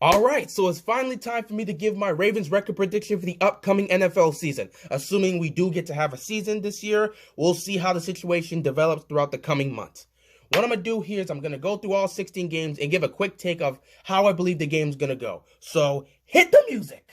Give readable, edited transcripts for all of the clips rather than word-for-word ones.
Alright, so it's finally time for me to give my Ravens record prediction for the upcoming NFL season. Assuming we do get to have a season this year, we'll see how the situation develops throughout the coming months. What I'm going to do here is I'm going to go through all 16 games and give a quick take of how I believe the game's going to go. So, hit the music!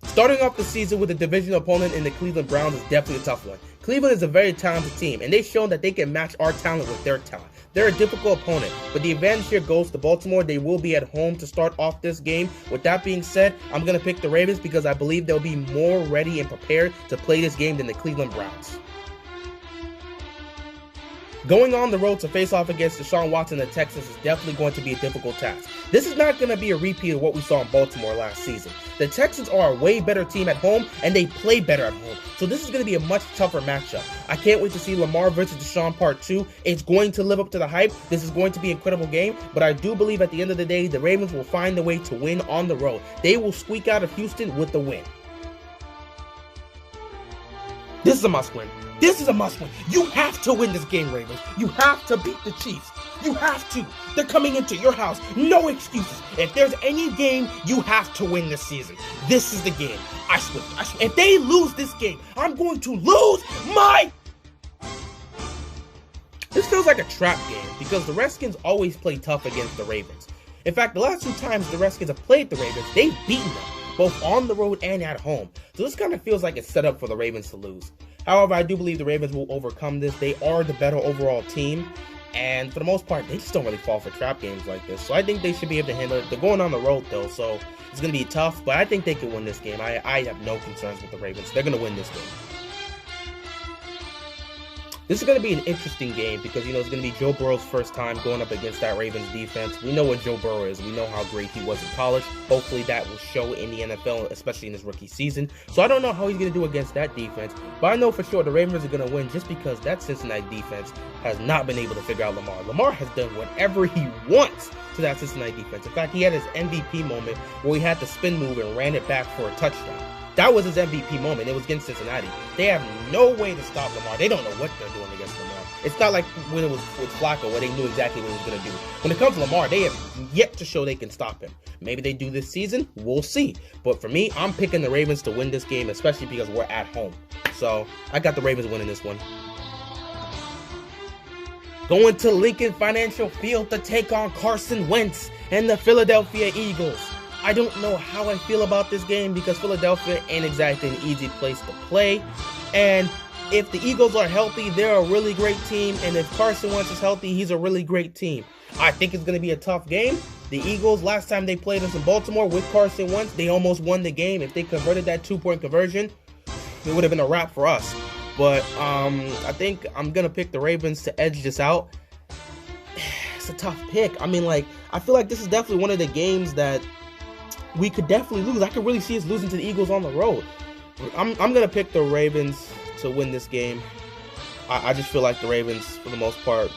Starting off the season with a division opponent in the Cleveland Browns is definitely a tough one. Cleveland is a very talented team, and they've shown that they can match our talent with their talent. They're a difficult opponent, but the advantage here goes to Baltimore. They will be at home to start off this game. With that being said, I'm going to pick the Ravens because I believe they'll be more ready and prepared to play this game than the Cleveland Browns. Going on the road to face off against Deshaun Watson and the Texans is definitely going to be a difficult task. This is not going to be a repeat of what we saw in Baltimore last season. The Texans are a way better team at home, and they play better at home. So this is going to be a much tougher matchup. I can't wait to see Lamar versus Deshaun Part 2. It's going to live up to the hype. This is going to be an incredible game, but I do believe at the end of the day, the Ravens will find a way to win on the road. They will squeak out of Houston with the win. This is a must-win. This is a must-win. You have to win this game, Ravens. You have to beat the Chiefs. You have to. They're coming into your house. No excuses. If there's any game you have to win this season, this is the game. I swear. If they lose this game, I'm going to lose my... This feels like a trap game because the Redskins always play tough against the Ravens. In fact, the last 2 times the Redskins have played the Ravens, they've beaten them, both on the road and at home. So this kind of feels like it's set up for the Ravens to lose. However, I do believe the Ravens will overcome this. They are the better overall team. And for the most part, they just don't really fall for trap games like this. So I think they should be able to handle it. They're going on the road, though, so it's going to be tough. But I think they can win this game. I have no concerns with the Ravens. They're going to win this game. This is going to be an interesting game because, it's going to be Joe Burrow's first time going up against that Ravens defense. We know what Joe Burrow is. We know how great he was in college. Hopefully that will show in the NFL, especially in his rookie season. So I don't know how he's going to do against that defense, but I know for sure the Ravens are going to win just because that Cincinnati defense has not been able to figure out Lamar. Lamar has done whatever he wants to that Cincinnati defense. In fact, he had his MVP moment where he had the spin move and ran it back for a touchdown. That was his MVP moment. It was against Cincinnati. They have no way to stop Lamar. They don't know what they're doing against Lamar. It's not like when it was with Flacco where they knew exactly what he was going to do. When it comes to Lamar, they have yet to show they can stop him. Maybe they do this season. We'll see. But for me, I'm picking the Ravens to win this game, especially because we're at home. So I got the Ravens winning this one. Going to Lincoln Financial Field to take on Carson Wentz and the Philadelphia Eagles. I don't know how I feel about this game because Philadelphia ain't exactly an easy place to play. And if the Eagles are healthy, they're a really great team. And if Carson Wentz is healthy, he's a really great team. I think it's going to be a tough game. The Eagles, last time they played us in Baltimore with Carson Wentz, they almost won the game. If they converted that 2-point conversion, it would have been a wrap for us. But I think I'm going to pick the Ravens to edge this out. It's a tough pick. I feel like this is definitely one of the games that we could definitely lose. I could really see us losing to the Eagles on the road. I'm going to pick the Ravens to win this game. I just feel like the Ravens, for the most part,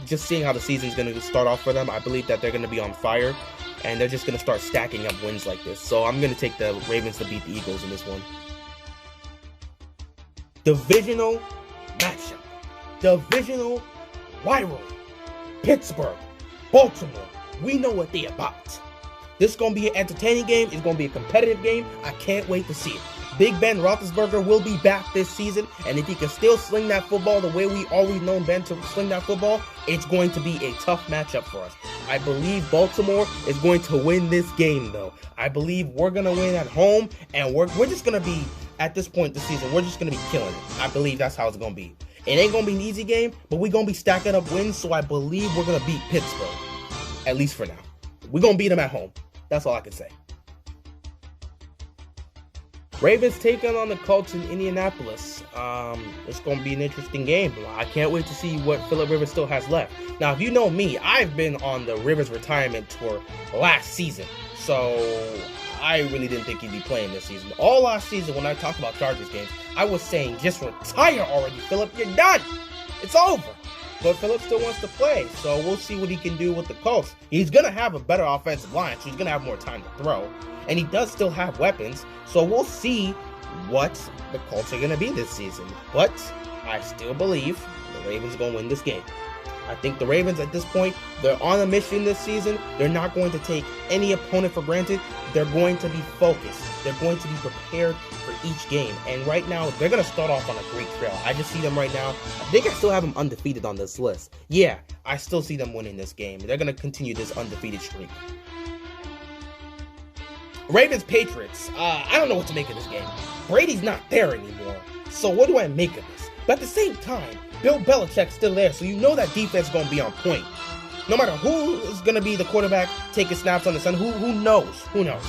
just seeing how the season's going to start off for them, I believe that they're going to be on fire, and they're just going to start stacking up wins like this. So I'm going to take the Ravens to beat the Eagles in this one. Divisional matchup. Divisional rivalry. Pittsburgh, Baltimore. We know what they're about. This is going to be an entertaining game. It's going to be a competitive game. I can't wait to see it. Big Ben Roethlisberger will be back this season, and if he can still sling that football the way we always known Ben to sling that football, it's going to be a tough matchup for us. I believe Baltimore is going to win this game, though. I believe we're going to win at home, and we're just going to be, at this point this season, we're just going to be killing it. I believe that's how it's going to be. It ain't going to be an easy game, but we're going to be stacking up wins, so I believe we're going to beat Pittsburgh, at least for now. We're going to beat them at home. That's all I can say. Ravens taking on the Colts in Indianapolis. It's going to be an interesting game. I can't wait to see what Philip Rivers still has left. Now, if you know me, I've been on the Rivers retirement tour last season. So I really didn't think he'd be playing this season. All last season when I talked about Chargers games, I was saying, just retire already, Philip. You're done. It's over. But Philip still wants to play, so we'll see what he can do with the Colts. He's going to have a better offensive line, so he's going to have more time to throw. And he does still have weapons, so we'll see what the Colts are going to be this season. But I still believe the Ravens are going to win this game. I think the Ravens at this point, they're on a mission this season. They're not going to take any opponent for granted. They're going to be focused. They're going to be prepared for each game. And right now, they're going to start off on a great trail. I just see them right now. I think I still have them undefeated on this list. Yeah, I still see them winning this game. They're going to continue this undefeated streak. Ravens-Patriots. I don't know what to make of this game. Brady's not there anymore. So what do I make of this? But at the same time, Bill Belichick's still there, so you know that defense is going to be on point. No matter who is going to be the quarterback taking snaps on the Sun, who knows? Who knows?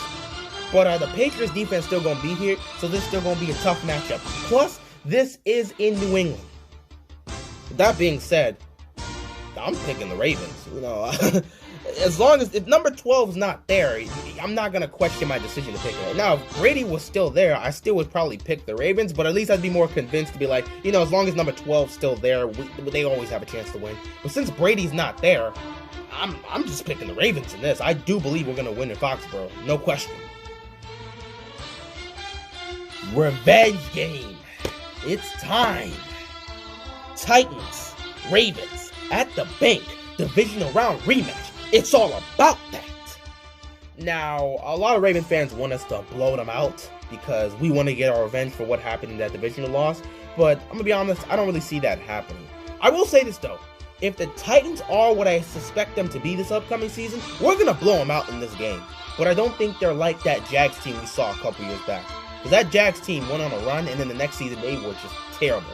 But the Patriots defense still going to be here, so this is still going to be a tough matchup. Plus, this is in New England. That being said, I'm picking the Ravens. You know, as long as if number 12 is not there, I'm not gonna question my decision to pick it. Now, if Brady was still there, I still would probably pick the Ravens, but at least I'd be more convinced to be like, you know, as long as number 12 is still there, they always have a chance to win. But since Brady's not there, I'm just picking the Ravens in this. I do believe we're gonna win in Foxborough, no question. Revenge game. It's time. Titans, Ravens, at the bank, divisional round rematch. It's all about that. Now, a lot of Ravens fans want us to blow them out because we want to get our revenge for what happened in that divisional loss. But I'm going to be honest, I don't really see that happening. I will say this, though. If the Titans are what I suspect them to be this upcoming season, we're going to blow them out in this game. But I don't think they're like that Jags team we saw a couple years back. Because that Jags team went on a run, and then the next season they were just terrible.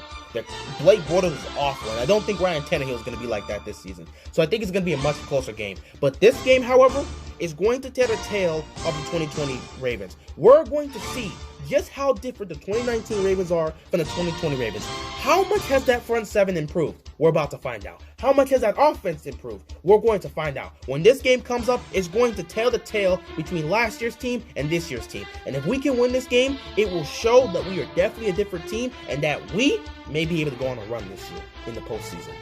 Blake Bortles is awful, and I don't think Ryan Tannehill is going to be like that this season. So I think it's going to be a much closer game. But this game, however, is going to tell the tale of the 2020 Ravens. We're going to see just how different the 2019 Ravens are from the 2020 Ravens. How much has that front seven improved? We're about to find out. How much has that offense improved? We're going to find out. When this game comes up, it's going to tell the tale between last year's team and this year's team. And if we can win this game, it will show that we are definitely a different team and that we may be able to go on a run this year in the postseason.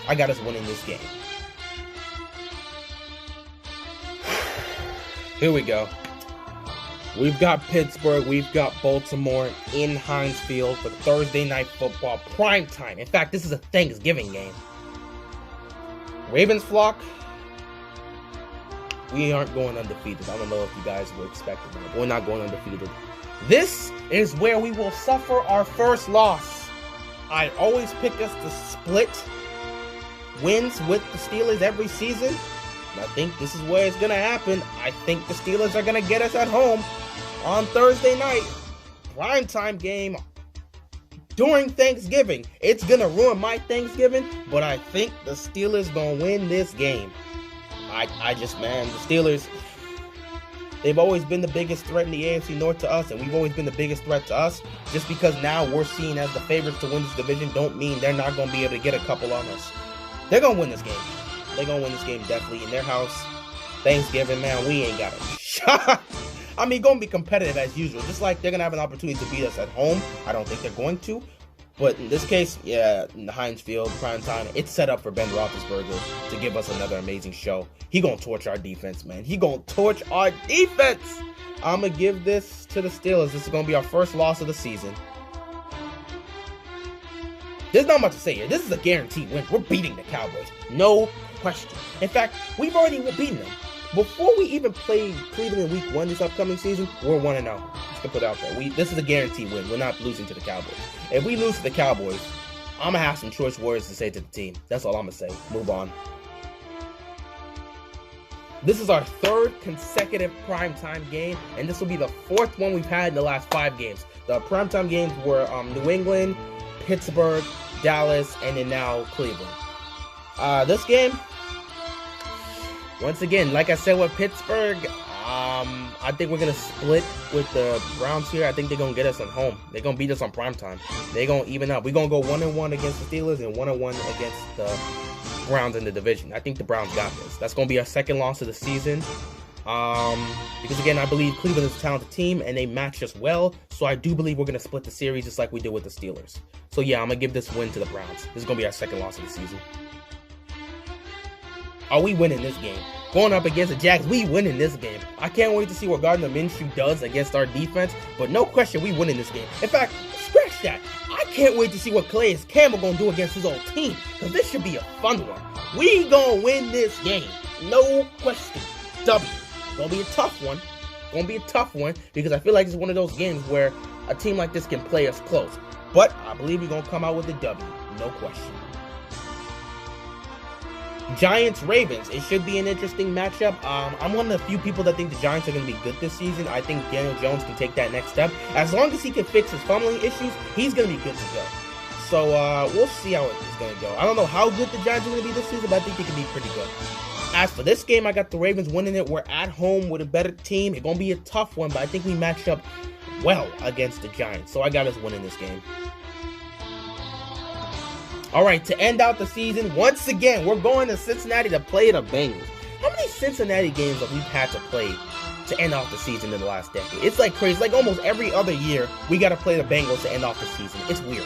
I got us winning this game. Here we go. We've got Pittsburgh, we've got Baltimore in Heinz Field for Thursday Night Football prime time. In fact, this is a Thanksgiving game. Ravens flock, we aren't going undefeated. I don't know if you guys were expecting that. We're not going undefeated. This is where we will suffer our first loss. I always pick us to split wins with the Steelers every season. And I think this is where it's going to happen. I think the Steelers are going to get us at home on Thursday night. Primetime game during Thanksgiving. It's going to ruin my Thanksgiving, but I think the Steelers going to win this game. Man, the Steelers, they've always been the biggest threat in the AFC North to us, and we've always been the biggest threat to us. Just because now we're seen as the favorites to win this division don't mean they're not going to be able to get a couple on us. They're going to win this game. They're going to win this game definitely in their house. Thanksgiving, man, we ain't got a shot. I mean, going to be competitive as usual. Just like they're going to have an opportunity to beat us at home. I don't think they're going to. But in this case, yeah, in the Heinz Field, prime time, it's set up for Ben Roethlisberger to give us another amazing show. He going to torch our defense, man. He going to torch our defense. I'm going to give this to the Steelers. This is going to be our first loss of the season. There's not much to say here. This is a guaranteed win. We're beating the Cowboys. No question. In fact, we've already beaten them. Before we even play Cleveland in Week 1 this upcoming season, we're 1-0. Just to put it out there. This is a guaranteed win. We're not losing to the Cowboys. If we lose to the Cowboys, I'm going to have some choice words to say to the team. That's all I'm going to say. Move on. This is our third consecutive primetime game, and this will be the fourth one we've had in the last 5 games. The primetime games were New England, Pittsburgh, Dallas, and then now Cleveland. This game, once again, like I said with Pittsburgh, I think we're going to split with the Browns here. I think they're going to get us at home. They're going to beat us on primetime. They're going to even up. We're going to go 1-1 against the Steelers and 1-1 against the Browns in the division. I think the Browns got this. That's going to be our second loss of the season. Because again, I believe Cleveland is a talented team and they match us well. So I do believe we're going to split the series just like we did with the Steelers. So yeah, I'm going to give this win to the Browns. This is going to be our second loss of the season. Are we winning this game? Going up against the Jags, we winning this game. I can't wait to see what Gardner Minshew does against our defense, but no question we winning this game. In fact, scratch that. I can't wait to see what Calais Campbell going to do against his old team, because this should be a fun one. We gonna win this game. No question. W. Gonna be a tough one. Gonna be a tough one because I feel like it's one of those games where a team like this can play us close. But I believe we're gonna come out with a W. No question. Giants-Ravens. It should be an interesting matchup. I'm one of the few people that think the Giants are going to be good this season. I think Daniel Jones can take that next step. As long as he can fix his fumbling issues, he's going to be good to go. So we'll see how it's going to go. I don't know how good the Giants are going to be this season, but I think they can be pretty good. As for this game, I got the Ravens winning it. We're at home with a better team. It's going to be a tough one, but I think we matched up well against the Giants. So I got us winning this game. All right, to end out the season, once again, we're going to Cincinnati to play the Bengals. How many Cincinnati games have we had to play to end off the season in the last decade? It's like crazy. Like almost every other year, we got to play the Bengals to end off the season. It's weird.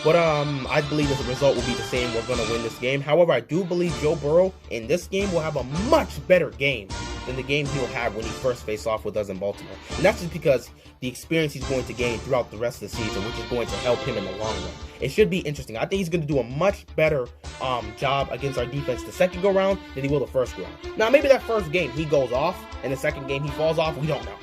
But I believe that the result will be the same. We're going to win this game. However, I do believe Joe Burrow in this game will have a much better game than the game he'll have when he first faced off with us in Baltimore. And that's just because the experience he's going to gain throughout the rest of the season, which is going to help him in the long run. It should be interesting. I think he's going to do a much better job against our defense the second go round than he will the first go round. Now, maybe that first game he goes off, and the second game he falls off. We don't know.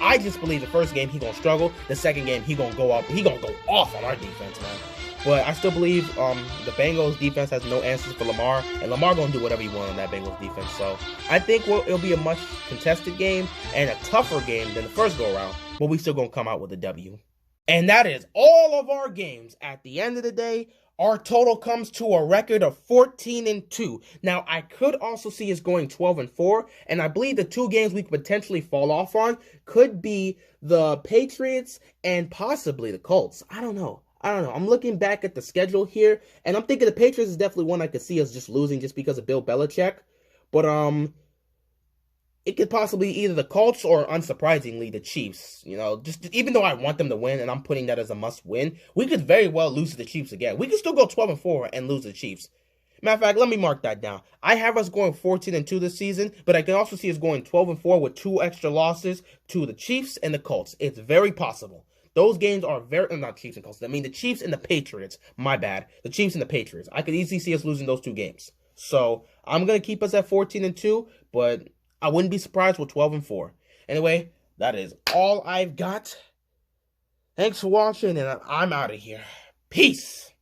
I just believe the first game he gonna struggle. The second game he gonna go up. He gonna go off on our defense, man. But I still believe the Bengals defense has no answers for Lamar, and Lamar gonna do whatever he wants on that Bengals defense. So I think it'll be a much contested game and a tougher game than the first go around, but we still gonna come out with a W. And that is all of our games. At the end of the day, our total comes to a record of 14-2. Now, I could also see us going 12-4, and I believe the two games we could potentially fall off on could be the Patriots and possibly the Colts. I don't know. I'm looking back at the schedule here, and I'm thinking the Patriots is definitely one I could see us just losing just because of Bill Belichick. But it could possibly either the Colts or, unsurprisingly, the Chiefs. You know, just even though I want them to win, and I'm putting that as a must-win, we could very well lose to the Chiefs again. We could still go 12-4 and lose to the Chiefs. Matter of fact, let me mark that down. I have us going 14-2 this season, but I can also see us going 12-4 with 2 extra losses to the Chiefs and the Colts. It's very possible. Those games are not Chiefs and Colts. I mean the Chiefs and the Patriots. My bad. The Chiefs and the Patriots. I could easily see us losing those 2 games. So I'm going to keep us at 14-2, but I wouldn't be surprised with 12-4. Anyway, that is all I've got. Thanks for watching, and I'm out of here. Peace.